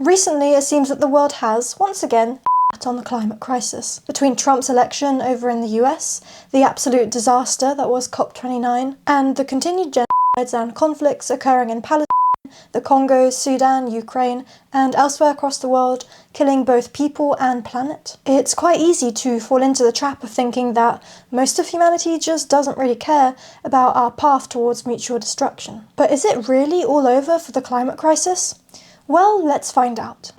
Recently, it seems that the world has, once again, on the climate crisis. Between Trump's election over in the US, the absolute disaster that was COP29, and the continued genocides and conflicts occurring in Palestine, the Congo, Sudan, Ukraine, and elsewhere across the world, killing both people and planet. It's quite easy to fall into the trap of thinking that most of humanity just doesn't really care about our path towards mutual destruction. But is it really all over for the climate crisis? Well, let's find out.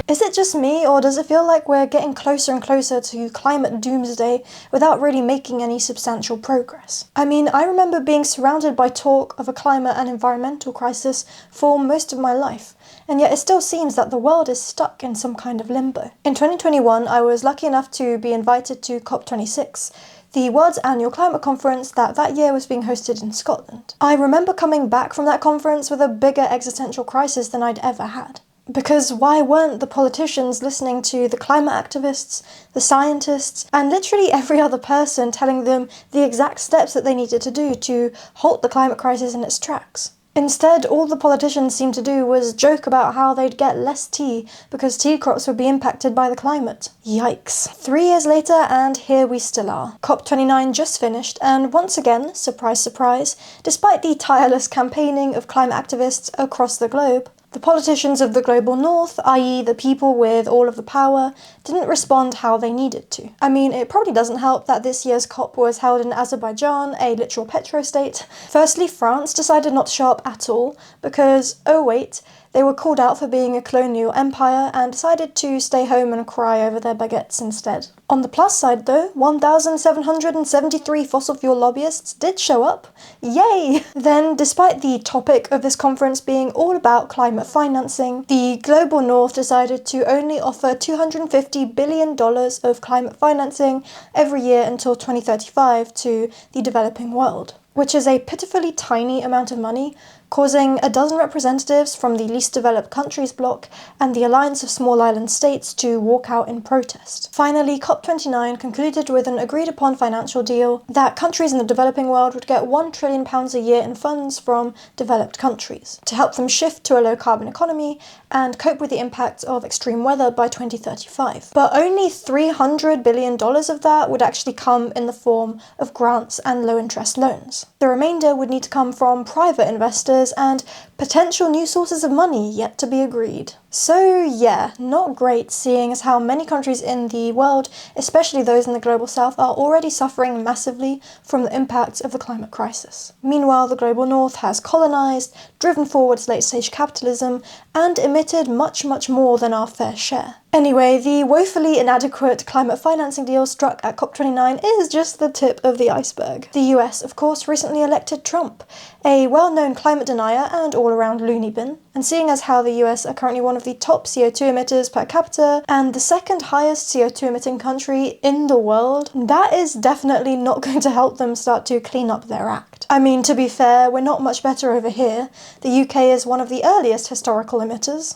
Is it just me, or does it feel like we're getting closer and closer to climate doomsday without really making any substantial progress? I mean, I remember being surrounded by talk of a climate and environmental crisis for most of my life, and yet it still seems that the world is stuck in some kind of limbo. In 2021, I was lucky enough to be invited to COP26, the world's annual climate conference that year was being hosted in Scotland. I remember coming back from that conference with a bigger existential crisis than I'd ever had. Because why weren't the politicians listening to the climate activists, the scientists, and literally every other person telling them the exact steps that they needed to do to halt the climate crisis in its tracks? Instead, all the politicians seemed to do was joke about how they'd get less tea because tea crops would be impacted by the climate. Yikes. 3 years later, and here we still are. COP29 just finished, and once again, surprise surprise, despite the tireless campaigning of climate activists across the globe, the politicians of the global north, i.e. the people with all of the power, didn't respond how they needed to. I mean, it probably doesn't help that this year's COP was held in Azerbaijan, a literal petrostate. Firstly, France decided not to show up at all because, oh wait, they were called out for being a colonial empire and decided to stay home and cry over their baguettes instead. On the plus side though, 1,773 fossil fuel lobbyists did show up. Yay! Then, despite the topic of this conference being all about climate financing, the global north decided to only offer $250 billion of climate financing every year until 2035 to the developing world, which is a pitifully tiny amount of money, causing a dozen representatives from the least developed countries bloc and the Alliance of Small Island States to walk out in protest. Finally, COP29 concluded with an agreed-upon financial deal that countries in the developing world would get £1 trillion a year in funds from developed countries to help them shift to a low-carbon economy and cope with the impacts of extreme weather by 2035. But only $300 billion of that would actually come in the form of grants and low-interest loans. The remainder would need to come from private investors and potential new sources of money yet to be agreed. So yeah, not great seeing as how many countries in the world, especially those in the global south, are already suffering massively from the impacts of the climate crisis. Meanwhile, the global north has colonized, driven forwards late-stage capitalism, and emitted much, much more than our fair share. Anyway, the woefully inadequate climate financing deal struck at COP29 is just the tip of the iceberg. The US, of course, recently elected Trump, a well-known climate denier and all-around loony bin. And seeing as how the US are currently one of the top CO2 emitters per capita and the second highest CO2 emitting country in the world, that is definitely not going to help them start to clean up their act. I mean, to be fair, we're not much better over here. The UK is one of the earliest historical emitters.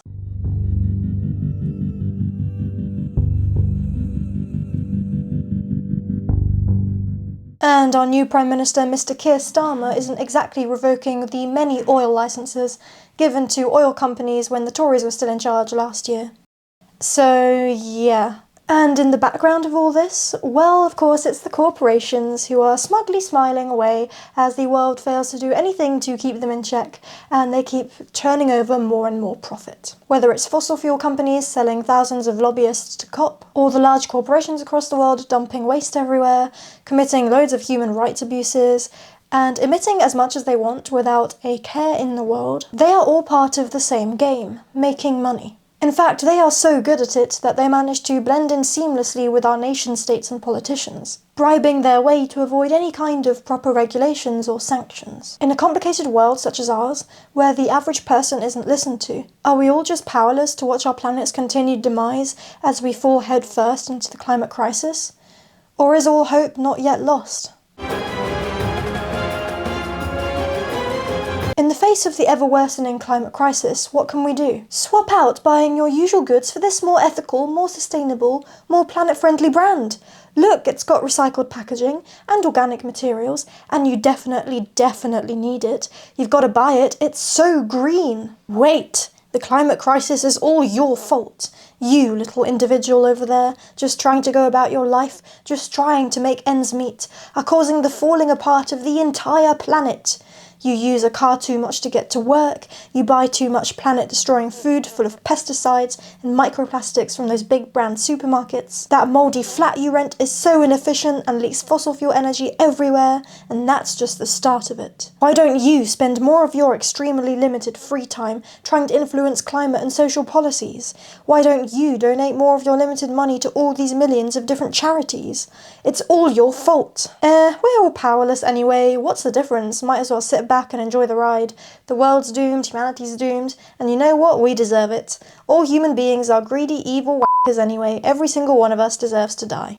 And our new Prime Minister, Mr. Keir Starmer, isn't exactly revoking the many oil licenses given to oil companies when the Tories were still in charge last year. So, yeah. And in the background of all this, well, of course, it's the corporations who are smugly smiling away as the world fails to do anything to keep them in check, and they keep churning over more and more profit. Whether it's fossil fuel companies selling thousands of lobbyists to COP, or the large corporations across the world dumping waste everywhere, committing loads of human rights abuses, and emitting as much as they want without a care in the world, they are all part of the same game, making money. In fact, they are so good at it that they manage to blend in seamlessly with our nation-states and politicians, bribing their way to avoid any kind of proper regulations or sanctions. In a complicated world such as ours, where the average person isn't listened to, are we all just powerless to watch our planet's continued demise as we fall headfirst into the climate crisis? Or is all hope not yet lost? In the face of the ever-worsening climate crisis, what can we do? Swap out buying your usual goods for this more ethical, more sustainable, more planet-friendly brand. Look, it's got recycled packaging and organic materials, and you definitely need it. You've got to buy it. It's so green. Wait, the climate crisis is all your fault. You little individual over there, just trying to go about your life, just trying to make ends meet, are causing the falling apart of the entire planet. You use a car too much to get to work, you buy too much planet-destroying food full of pesticides and microplastics from those big brand supermarkets. That mouldy flat you rent is so inefficient and leaks fossil fuel energy everywhere, and that's just the start of it. Why don't you spend more of your extremely limited free time trying to influence climate and social policies? Why don't you donate more of your limited money to all these millions of different charities? It's all your fault. We're all powerless anyway, what's the difference? Might as well sit back and enjoy the ride. The world's doomed, humanity's doomed, and you know what? We deserve it. All human beings are greedy, evil whackers anyway. Every single one of us deserves to die.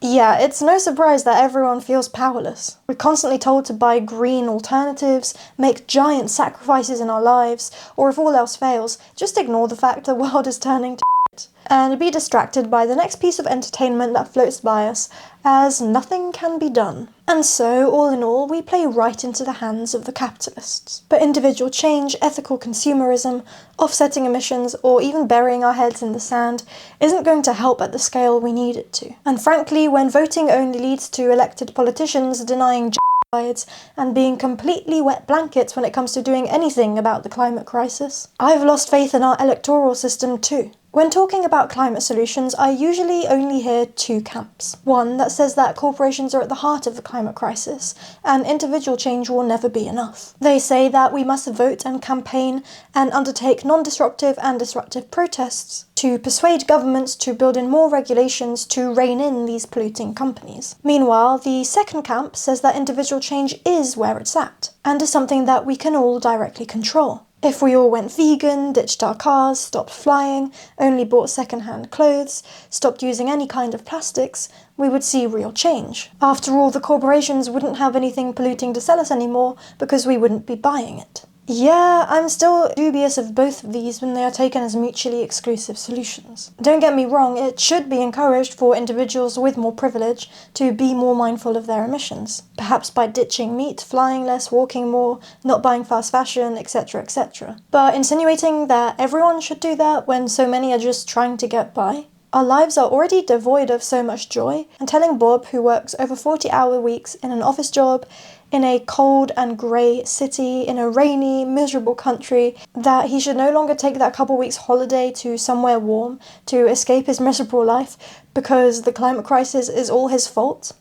Yeah, it's no surprise that everyone feels powerless. We're constantly told to buy green alternatives, make giant sacrifices in our lives, or if all else fails, just ignore the fact the world is turning to shit, and be distracted by the next piece of entertainment that floats by us, as nothing can be done. And so, all in all, we play right into the hands of the capitalists. But individual change, ethical consumerism, offsetting emissions, or even burying our heads in the sand isn't going to help at the scale we need it to. And frankly, when voting only leads to elected politicians denying genocides and being completely wet blankets when it comes to doing anything about the climate crisis, I've lost faith in our electoral system too. When talking about climate solutions, I usually only hear two camps. One that says that corporations are at the heart of the climate crisis, and individual change will never be enough. They say that we must vote and campaign and undertake non-disruptive and disruptive protests to persuade governments to build in more regulations to rein in these polluting companies. Meanwhile, the second camp says that individual change is where it's at, and is something that we can all directly control. If we all went vegan, ditched our cars, stopped flying, only bought second-hand clothes, stopped using any kind of plastics, we would see real change. After all, the corporations wouldn't have anything polluting to sell us anymore because we wouldn't be buying it. Yeah, I'm still dubious of both of these when they are taken as mutually exclusive solutions. Don't get me wrong, it should be encouraged for individuals with more privilege to be more mindful of their emissions. Perhaps by ditching meat, flying less, walking more, not buying fast fashion, etc, etc. But insinuating that everyone should do that when so many are just trying to get by? Our lives are already devoid of so much joy, and telling Bob, who works over 40-hour weeks in an office job, in a cold and grey city, in a rainy, miserable country, that he should no longer take that couple weeks holiday to somewhere warm to escape his miserable life because the climate crisis is all his fault?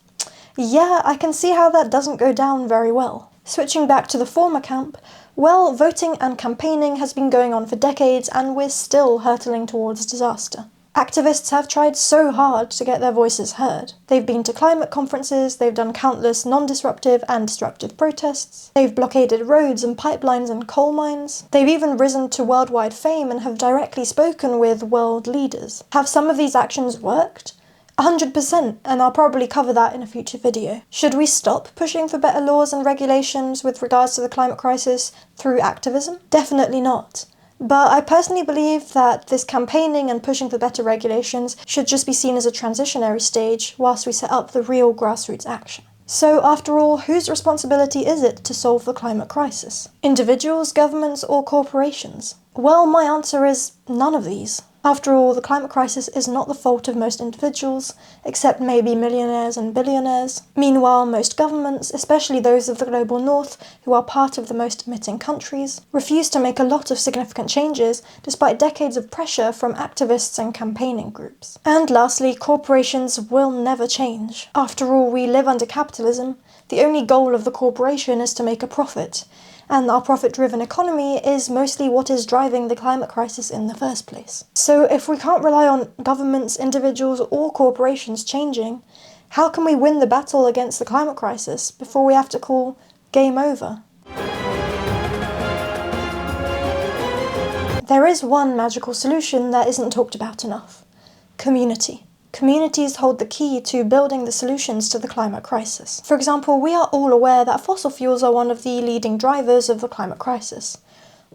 Yeah, I can see how that doesn't go down very well. Switching back to the former camp, well, voting and campaigning has been going on for decades and we're still hurtling towards disaster. Activists have tried so hard to get their voices heard. They've been to climate conferences, they've done countless non-disruptive and disruptive protests, they've blockaded roads and pipelines and coal mines, they've even risen to worldwide fame and have directly spoken with world leaders. Have some of these actions worked? 100%, and I'll probably cover that in a future video. Should we stop pushing for better laws and regulations with regards to the climate crisis through activism? Definitely not. But I personally believe that this campaigning and pushing for better regulations should just be seen as a transitionary stage whilst we set up the real grassroots action. So after all, whose responsibility is it to solve the climate crisis? Individuals, governments, or corporations? Well, my answer is none of these. After all, the climate crisis is not the fault of most individuals, except maybe millionaires and billionaires. Meanwhile, most governments, especially those of the global north, who are part of the most emitting countries, refuse to make a lot of significant changes despite decades of pressure from activists and campaigning groups. And lastly, corporations will never change. After all, we live under capitalism. The only goal of the corporation is to make a profit. And our profit-driven economy is mostly what is driving the climate crisis in the first place. So if we can't rely on governments, individuals, or corporations changing, how can we win the battle against the climate crisis before we have to call game over? There is one magical solution that isn't talked about enough: community. Communities hold the key to building the solutions to the climate crisis. For example, we are all aware that fossil fuels are one of the leading drivers of the climate crisis.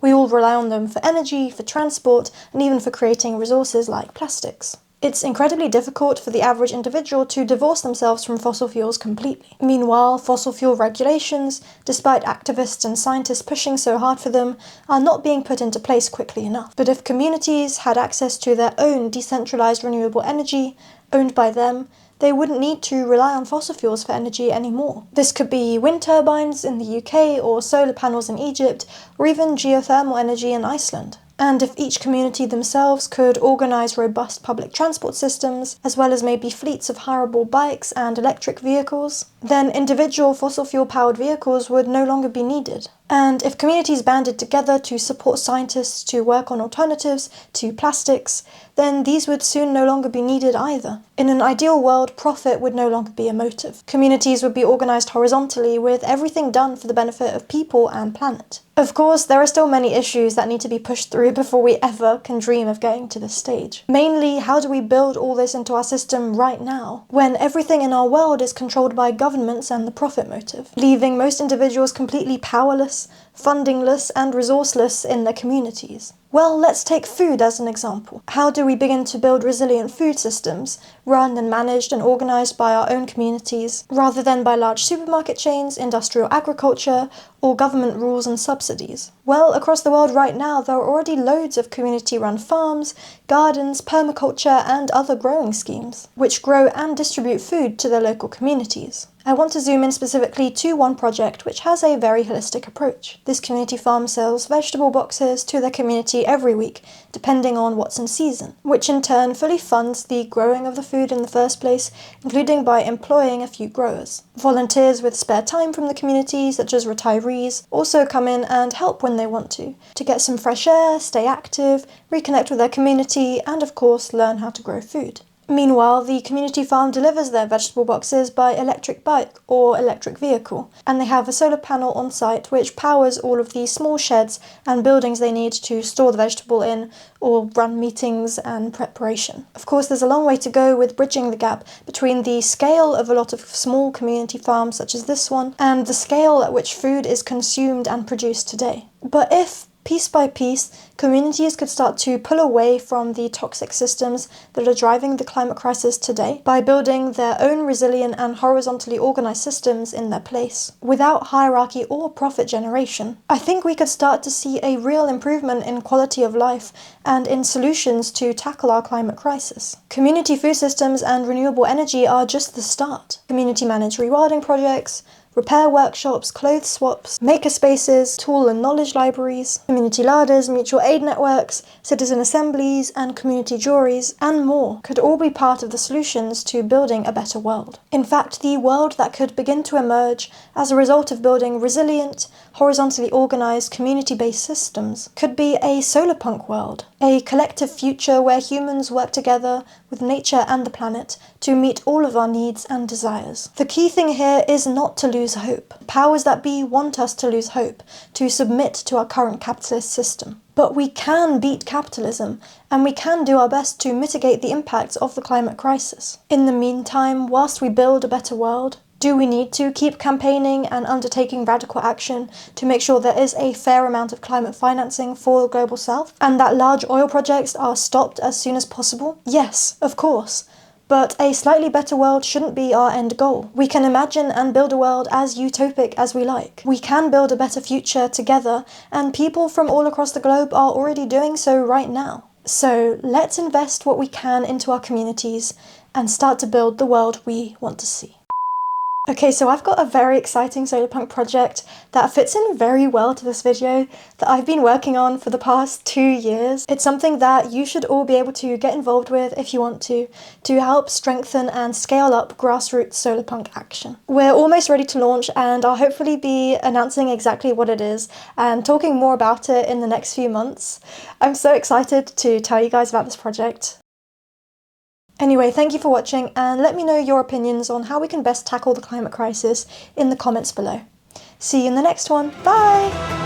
We all rely on them for energy, for transport, and even for creating resources like plastics. It's incredibly difficult for the average individual to divorce themselves from fossil fuels completely. Meanwhile, fossil fuel regulations, despite activists and scientists pushing so hard for them, are not being put into place quickly enough. But if communities had access to their own decentralized renewable energy, owned by them, they wouldn't need to rely on fossil fuels for energy anymore. This could be wind turbines in the UK, or solar panels in Egypt, or even geothermal energy in Iceland. And if each community themselves could organise robust public transport systems, as well as maybe fleets of hireable bikes and electric vehicles, then individual fossil fuel powered vehicles would no longer be needed. And if communities banded together to support scientists to work on alternatives to plastics, then these would soon no longer be needed either. In an ideal world, profit would no longer be a motive. Communities would be organised horizontally, with everything done for the benefit of people and planet. Of course, there are still many issues that need to be pushed through before we ever can dream of getting to this stage. Mainly, how do we build all this into our system right now, when everything in our world is controlled by governments and the profit motive, leaving most individuals completely powerless, fundingless, and resourceless in their communities? Well, let's take food as an example. How do we begin to build resilient food systems, run and managed and organised by our own communities, rather than by large supermarket chains, industrial agriculture, or government rules and subsidies? Well, across the world right now, there are already loads of community-run farms, gardens, permaculture, and other growing schemes, which grow and distribute food to their local communities. I want to zoom in specifically to one project which has a very holistic approach. This community farm sells vegetable boxes to their community every week, depending on what's in season, which in turn fully funds the growing of the food in the first place, including by employing a few growers. Volunteers with spare time from the community, such as retirees, also come in and help when they want to get some fresh air, stay active, reconnect with their community, and of course learn how to grow food. Meanwhile, the community farm delivers their vegetable boxes by electric bike or electric vehicle, and they have a solar panel on site which powers all of the small sheds and buildings they need to store the vegetable in or run meetings and preparation. Of course, there's a long way to go with bridging the gap between the scale of a lot of small community farms such as this one and the scale at which food is consumed and produced today. But if piece by piece, communities could start to pull away from the toxic systems that are driving the climate crisis today by building their own resilient and horizontally organised systems in their place, without hierarchy or profit generation. I think we could start to see a real improvement in quality of life and in solutions to tackle our climate crisis. Community food systems and renewable energy are just the start. Community managed rewilding projects, repair workshops, clothes swaps, maker spaces, tool and knowledge libraries, community larders, mutual aid networks, citizen assemblies, and community juries, and more could all be part of the solutions to building a better world. In fact, the world that could begin to emerge as a result of building resilient, horizontally organised, community-based systems could be a solarpunk world, a collective future where humans work together with nature and the planet to meet all of our needs and desires. The key thing here is not to lose hope. Powers that be want us to lose hope, to submit to our current capitalist system. But we can beat capitalism, and we can do our best to mitigate the impacts of the climate crisis. In the meantime, whilst we build a better world, do we need to keep campaigning and undertaking radical action to make sure there is a fair amount of climate financing for the Global South, and that large oil projects are stopped as soon as possible? Yes, of course. But a slightly better world shouldn't be our end goal. We can imagine and build a world as utopic as we like. We can build a better future together, and people from all across the globe are already doing so right now. So let's invest what we can into our communities and start to build the world we want to see. Okay, so I've got a very exciting solarpunk project that fits in very well to this video that I've been working on for the past 2 years. It's something that you should all be able to get involved with if you want to help strengthen and scale up grassroots solarpunk action. We're almost ready to launch, and I'll hopefully be announcing exactly what it is and talking more about it in the next few months. I'm so excited to tell you guys about this project. Anyway, thank you for watching, and let me know your opinions on how we can best tackle the climate crisis in the comments below. See you in the next one. Bye!